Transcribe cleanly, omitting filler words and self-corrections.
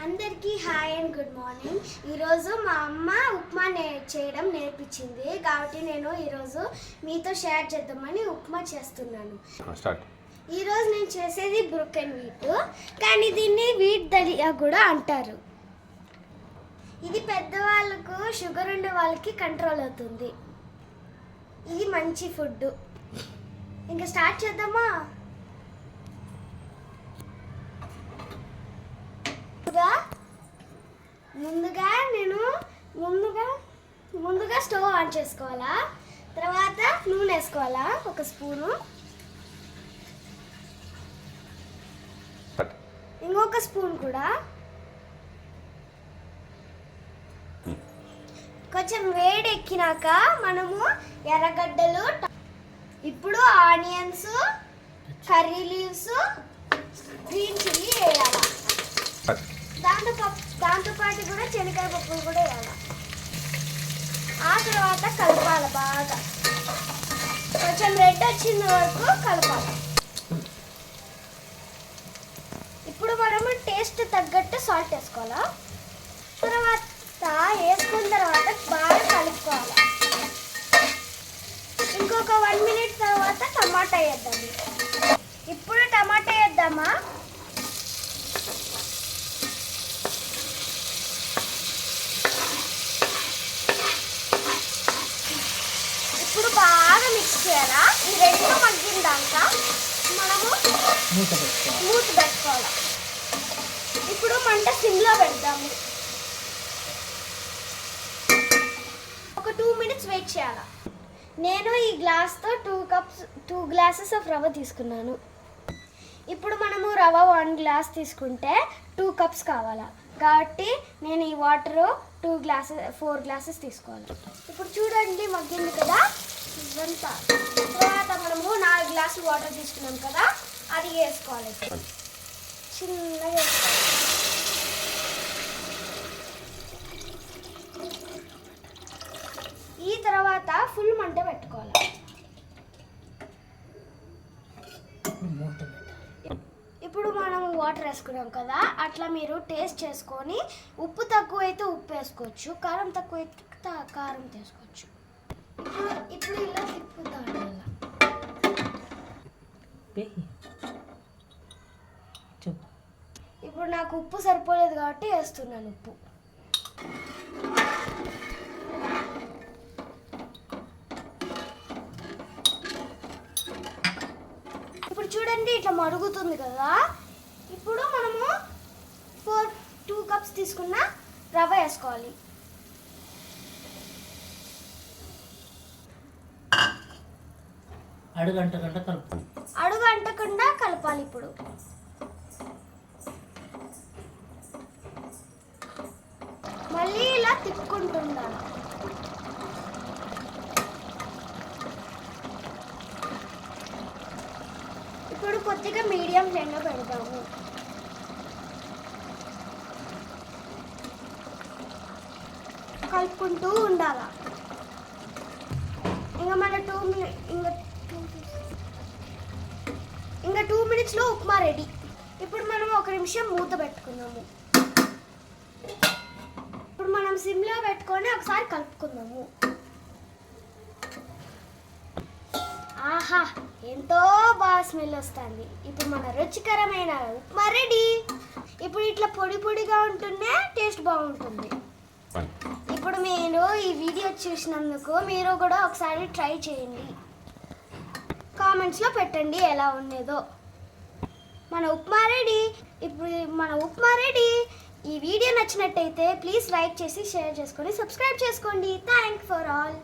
అందరికీ hi and good morning. ఈరోజు మా అమ్మ ఉప్మా చేయడం నేర్పించింది కాబట్టి నేను ఈరోజు మీతో షేర్ చేద్దామని ఉప్మా చేస్తున్నాను. ఈరోజు నేను చేసేది బ్రోకెన్ వీట్, కానీ దీన్ని వీట్ దలియా కూడా అంటారు. ఇది పెద్దవాళ్ళకు షుగర్ ఉండే వాళ్ళకి కంట్రోల్ అవుతుంది. ఇది మంచి ఫుడ్. ఇంకా స్టార్ట్ చేద్దామా? ముందుగా స్టవ్ ఆన్ చేసుకోవాలా. తర్వాత నూనె వేసుకోవాలా, ఒక స్పూను. ఇంకొక స్పూన్ కూడా. కొంచెం వేడి ఎక్కినాక మనము ఎర్రగడ్డలు, ఇప్పుడు onions, curry leaves, green chilli వేయాలి. దాంతోపాటు కూడా శనగకాయ పప్పులు కూడా వేయాలి. ఆ తర్వాత కలపాలి బాగా, కొంచెం రెడ్ వచ్చిన వరకు కలపాలి. ఇప్పుడు మనము టేస్ట్ తగ్గట్టు సాల్ట్ వేసుకోవాలా. తర్వాత వేసుకున్న తర్వాత బాగా కలుపుకోవాలి. ఇంకొక 1 minute తర్వాత టమాటా వేద్దాము. ఇప్పుడు టమాటా వేద్దామా. ఇప్పుడు బాగా మిక్స్ చేయాలా. ఈ రెండు మగ్గిన దాకా మనము మూత పెట్టుకోవాలి. ఇప్పుడు మంట సిమ్లో పెడదాము. ఒక 2 minutes వెయిట్ చేయాలా. నేను ఈ గ్లాస్తో 2 glasses ఆఫ్ రవ్వ తీసుకున్నాను. ఇప్పుడు మనము రవ్వ 1 glass తీసుకుంటే 2 cups కావాలా, కాబట్టి నేను ఈ వాటర్ 4 glasses తీసుకోవాలి. ఇప్పుడు చూడండి మగ్గింది కదా ఇదంతా. తర్వాత మనము 4 glasses వాటర్ తీసుకున్నాం కదా, అది వేసుకోవాలి. చిన్నగా వేసుకోవాలి. ఈ తర్వాత ఫుల్ మంట పెట్టుకోవాలి. ఇప్పుడు మనం వాటర్ వేసుకున్నాం కదా, అట్లా మీరు టేస్ట్ చేసుకొని ఉప్పు తక్కువైతే ఉప్పు వేసుకోవచ్చు, కారం తక్కువైతే కారం తీసుకోవచ్చు. ఇప్పుడు ఇలా తిప్పుతాను. ఇప్పుడు నాకు ఉప్పు సరిపోలేదు కాబట్టి వేస్తున్నాను ఉప్పు. ఇప్పుడు చూడండి ఇట్లా మరుగుతుంది కదా. ఇప్పుడు మనము 2 cups తీసుకున్న రవ్వ వేసుకోవాలి. అడుగు అంటకుండా కలపాలి. ఇప్పుడు మళ్ళీ ఇలా తిప్పుకుంటుండాలి. ఇప్పుడు కొద్దిగా మీడియం ఫ్లేమ్లో పెడతాము. కలుపుకుంటూ ఉండాలా. ఇంకా మన 2 minutesలో ఉప్మా రెడీ. ఇప్పుడు మనం 1 నిమిషం మూత పెట్టుకుందాము. ఇప్పుడు మనం సిమ్లో పెట్టుకొని ఒకసారి కలుపుకుందాము. ఆహా, ఎంతో బాగా స్మెల్ వస్తుంది. ఇప్పుడు మన రుచికరమైన ఉప్మా రెడీ. ఇప్పుడు ఇట్లా పొడి పొడిగా ఉంటేనే టేస్ట్ బాగుంటుంది. ఇప్పుడు మీరు ఈ వీడియో చూసినందుకు మీరు కూడా ఒకసారి ట్రై చేయండి. కామెంట్స్లో పెట్టండి ఎలా ఉండేదో. మన ఉప్మా రెడీ. ఇప్పుడు మన ఉప్మా రెడీ. ఈ వీడియో నచ్చినట్టయితే ప్లీజ్ లైక్ చేసి షేర్ చేసుకొని సబ్స్క్రైబ్ చేసుకోండి. Thanks for all.